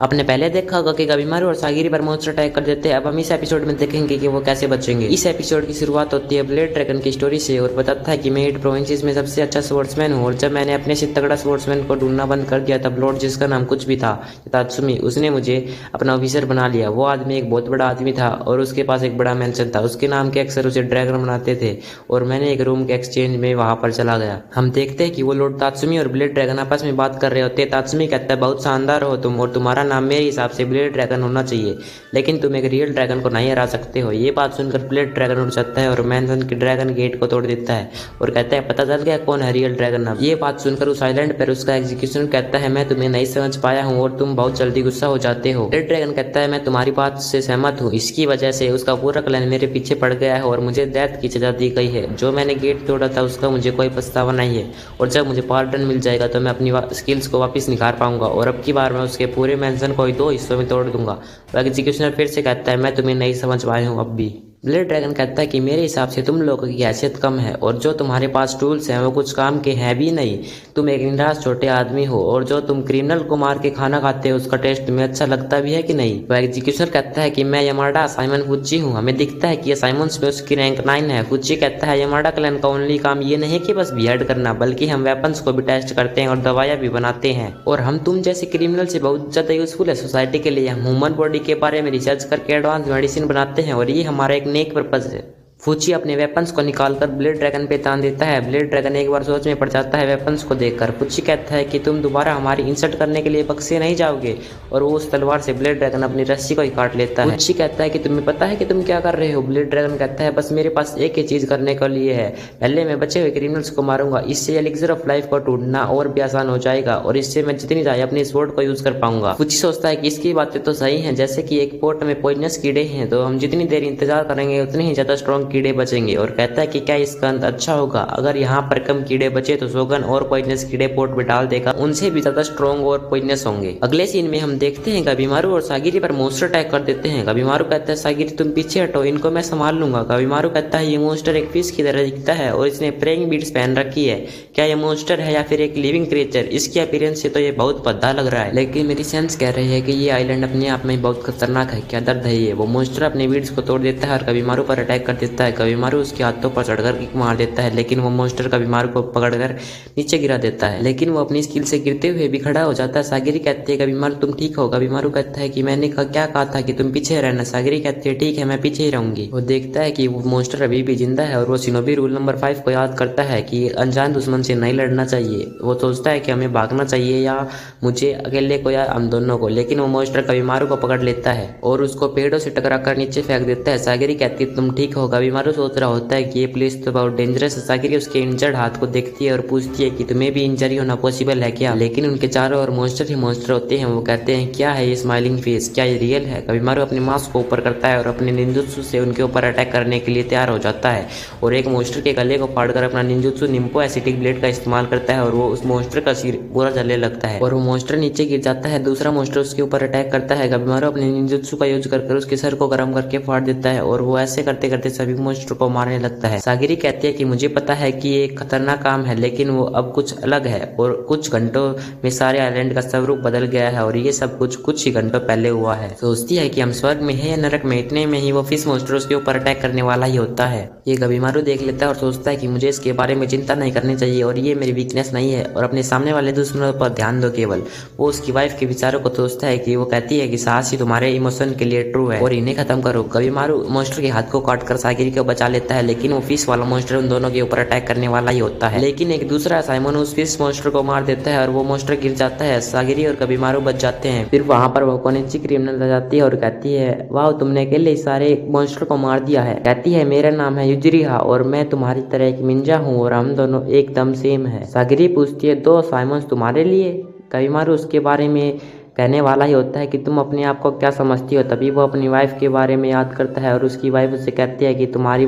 आपने पहले देखा होगा कि कविमारू और सागिरी पर मॉन्स्टर अटैक कर देते हैं। अब हम इस एपिसोड में देखेंगे कि वो कैसे बचेंगे। इस एपिसोड की शुरुआत होती है ब्लेड ड्रैगन की स्टोरी से और बताता है कि मैं 8 प्रोविंसेस में सबसे अच्छा स्पोर्ट्समैन हूँ और जब मैंने अपने से तगड़ा स्पोर्ट्समैन को ढूंढना बंद कर दिया तब लॉर्ड जिसका नाम कुछ भी था तात्सुमी उसने मुझे अपना ऑफिसर बना लिया। वो आदमी एक बहुत बड़ा आदमी था और उसके पास एक बड़ा मैंशन था। उसके नाम के अक्सर उसे ड्रैगन बनाते थे और मैंने एक रूम के एक्सचेंज में वहां पर चला गया। हम देखते हैं कि वो लॉर्ड तात्सुमी और ब्लेड ड्रैगन आपस में बात कर रहे होते हैं। तात्सुमी कहता है बहुत शानदार हो तुम और तुम्हारा नाम मेरे हिसाब से ब्लेड ड्रैगन होना चाहिए, लेकिन तुम एक रियल ड्रैगन को नहीं हरा सकते हो। ये बात सुनकर ब्लेड ड्रैगन उठ जाता है और मैंसन के ड्रैगन गेट को तोड़ देता है और कहता है पता चल गया कौन है रियल ड्रैगन। अब ये बात सुनकर उस आइलैंड पर उसका एग्जीक्यूशन कहता है मैं तुम्हें नहीं समझ पाया हूँ और तुम बहुत जल्दी गुस्सा हो जाते हो। ब्लेड ड्रैगन कहता है मैं तुम्हारी बात से सहमत हूँ, इसकी वजह से उसका पूरा क्लैन मेरे पीछे पड़ गया है और मुझे डेथ की सजा दी गई है। जो मैंने गेट तोड़ा था उसका मुझे कोई पछतावा नहीं है और जब मुझे पार्डन मिल जाएगा तो मैं अपनी स्किल्स को वापस निखार पाऊंगा और अब की बार मैं उसके पूरे मैंसन को 2 हिस्सों में तोड़ दूंगा। तो एग्जीक्यूशनर फिर से कहता है मैं तुम्हें नहीं समझ पाया हूँ अब भी। ब्लेड ड्रैगन कहता है कि मेरे हिसाब से तुम लोगों की हैसियत कम है और जो तुम्हारे पास टूल्स हैं वो कुछ काम के हैं भी नहीं। तुम एक निराश छोटे आदमी हो और जो तुम क्रिमिनल को मार के खाना खाते हो उसका टेस्ट तुम्हें अच्छा लगता भी है कि नहीं। तो एग्जीक्यूशनर कहता है कि मैं यमाडा साइमन फुच्ची हूँ। हमें दिखता है कि ये साइमन्स में उसकी रैंक 9 है। फुच्ची कहता है यमाडा क्लैन का ओनली काम ये नहीं कि बस बियर्ड करना, बल्कि हम वेपन्स को भी टेस्ट करते हैं और दवाइयाँ भी बनाते हैं और हम तुम जैसे क्रिमिनल से बहुत ज्यादा यूजफुल है सोसाइटी के लिए। हम ह्यूमन बॉडी के बारे में रिसर्च करके एडवांस मेडिसिन बनाते हैं और ये हमारा एक नेक पर्पज है। फुची अपने वेपन्स को निकालकर ब्लेड ड्रैगन पे तान देता है। ब्लेड ड्रैगन एक बार सोच में पड़ जाता है वेपन्स को देखकर। फुची कहता है कि तुम दोबारा हमारी इंसल्ट करने के लिए बक्से नहीं जाओगे और वो उस तलवार से ब्लेड ड्रैगन अपनी रस्सी को ही काट लेता है। फुची कहता है कि तुम्हें पता है कि तुम क्या कर रहे हो। ब्लेड ड्रैगन कहता है बस मेरे पास एक ही चीज करने के लिए है, पहले मैं बचे हुए क्रिमिनल्स को मारूंगा, इससे एलिक्सर ऑफ लाइफ को ढूंढना और भी आसान हो जाएगा और इससे मैं जितनी चाहे अपनी स्वॉर्ड को यूज कर पाऊंगा। फुची सोचता है कि इसकी बातें तो सही है, जैसे कि एक पोर्ट में पॉइजनस कीड़े हैं तो हम जितनी देर इंतजार करेंगे उतने ही ज्यादा स्ट्रॉन्ग कीड़े बचेंगे और कहता है कि क्या इसका अंत अच्छा होगा। अगर यहाँ पर कम कीड़े बचे तो सोगन और पॉइजनस कीड़े पोर्ट में डाल देगा, उनसे भी ज्यादा स्ट्रॉन्ग और पॉइजनस होंगे। अगले सीन में हम देखते हैं कविमारू और सागिरी पर मॉन्स्टर अटैक कर देते हैं। कविमारू कहता है सागिरी तुम पीछे हटो, इनको मैं संभाल लूंगा। कविमारू कहता है ये मॉन्स्टर एक फिश की तरह दिखता है और इसने प्रेइंग बीड्स पहन रखी है, क्या ये मॉन्स्टर है या फिर एक लिविंग क्रिएचर। इसकी अपीयरेंस से तो ये बहुत भद्दा लग रहा है, लेकिन मेरी सेंस कह रही है कि ये आइलैंड अपने आप में बहुत खतरनाक है। क्या दर्द है ये। वो मॉन्स्टर अपने बीड्स को तोड़ देता है और कविमारू पर अटैक कर देता है। कविमारू उसके हाथों पर चढ़कर किक मार देता है, लेकिन वो मॉन्स्टर कविमारू को पकड़कर नीचे गिरा देता है, लेकिन वो अपनी स्किल से गिरते हुए भी खड़ा हो जाता है। सागिरी कहती है कविमारू तुम ठीक हो। कविमारू कहता है कि मैंने क्या कहा था कि तुम पीछे रहना। सागिरी कहती है ठीक है मैं पीछे ही रहूंगी। वो देखता है कि वो मॉन्स्टर अभी भी जिंदा है और वो शिनोबी रूल नंबर 5 को याद करता है कि अनजान दुश्मन से नहीं लड़ना चाहिए। वो सोचता है कि हमें भागना चाहिए या मुझे अकेले को या हम दोनों को, लेकिन वो मॉन्स्टर कविमारू को पकड़ लेता है और उसको पेड़ों से टकरा कर नीचे फेंक देता है। सागिरी कहती है तुम ठीक हो। कविमारू सोच रहा होता है कि ये प्लेस तो बहुत डेंजरस है। सागिरी उसके इंजर्ड हाथ को देखती है और पूछती है कि तुम्हें भी इंजरी होना पॉसिबल है क्या, लेकिन उनके चारों ओर मॉन्स्टर ही मॉन्स्टर होते हैं। वो कहते हैं क्या है ये स्माइलिंग फेस, क्या ये रियल है। कविमारू अपने मास्क को ऊपर करता है और अपने निंजुत्सु से उनके ऊपर अटैक करने के लिए तैयार हो जाता है और एक मॉन्स्टर के गले को फाड़कर अपना निंजुत्सु निम्पो एसिटिक ब्लेड का इस्तेमाल करता है और वो उस मॉन्स्टर का सिर पूरा जलने लगता है और वो मॉन्स्टर नीचे गिर जाता है। दूसरा मॉन्स्टर उसके ऊपर अटैक करता है। कविमारू अपने निंजुत्सु का यूज कर उसके सर को गर्म करके फाड़ देता है और वो ऐसे करते करते सभी मॉन्स्टर को मारने लगता है। सागिरी कहती है कि मुझे पता है कि ये खतरनाक काम है, लेकिन वो अब कुछ अलग है और कुछ घंटों में सारे आइलैंड का स्वरूप बदल गया है और ये सब कुछ ही घंटों पहले हुआ है। सोचती है कि हम स्वर्ग में है या नरक में, इतने में ही वो फिश मॉन्स्टर उसके ऊपर अटैक करने वाला ही होता है। ये कविमारू देख लेता है और सोचता है कि मुझे इसके बारे में चिंता नहीं करनी चाहिए और ये मेरी वीकनेस नहीं है और अपने सामने वाले दुश्मनों पर ध्यान दो केवल। वो उसकी वाइफ के विचारों को सोचता है कि वो कहती है कि साहस ही तुम्हारे इमोशन के लिए ट्रू है और इन्हें खत्म करो। कविमारू मॉन्स्टर के हाथ को काट कर सागिरी को बचा लेता है, लेकिन वो फिश वाला मॉन्स्टर उन दोनों के ऊपर अटैक करने वाला ही होता है, लेकिन एक दूसरा साइमन उस फिश मॉन्स्टर को मार देता है और वो मॉन्स्टर गिर जाता है। सागिरी और कविमारू बच जाते हैं। फिर वहां पर वो कोनिची क्रिमिनल आ जाती है और कहती है वाह तुमने अकेले सारे मॉन्स्टर को मार दिया है। कहती है मेरा नाम है युजिरिहा और मैं तुम्हारी तरह एक निंजा हूँ और हम दोनों एकदम सेम है। सागिरी पूछती है 2 साइमन्स तुम्हारे लिए। कविमारू उसके बारे में कहने वाला ही होता है कि तुम अपने आप को क्या समझती हो। तभी वो अपनी वाइफ के बारे में याद करता है और उसकी वाइफ उससे कहती है कि तुम्हारी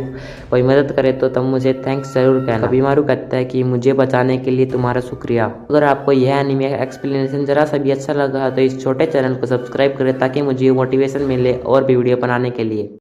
कोई मदद करे तो तुम मुझे थैंक्स जरूर कहना। कविमारू कहता है कि मुझे बचाने के लिए तुम्हारा शुक्रिया। अगर आपको यह एनीमे एक्सप्लेनेशन जरा सा भी अच्छा लगा तो इस छोटे चैनल को सब्सक्राइब करें ताकि मुझे मोटिवेशन मिले और भी वीडियो बनाने के लिए।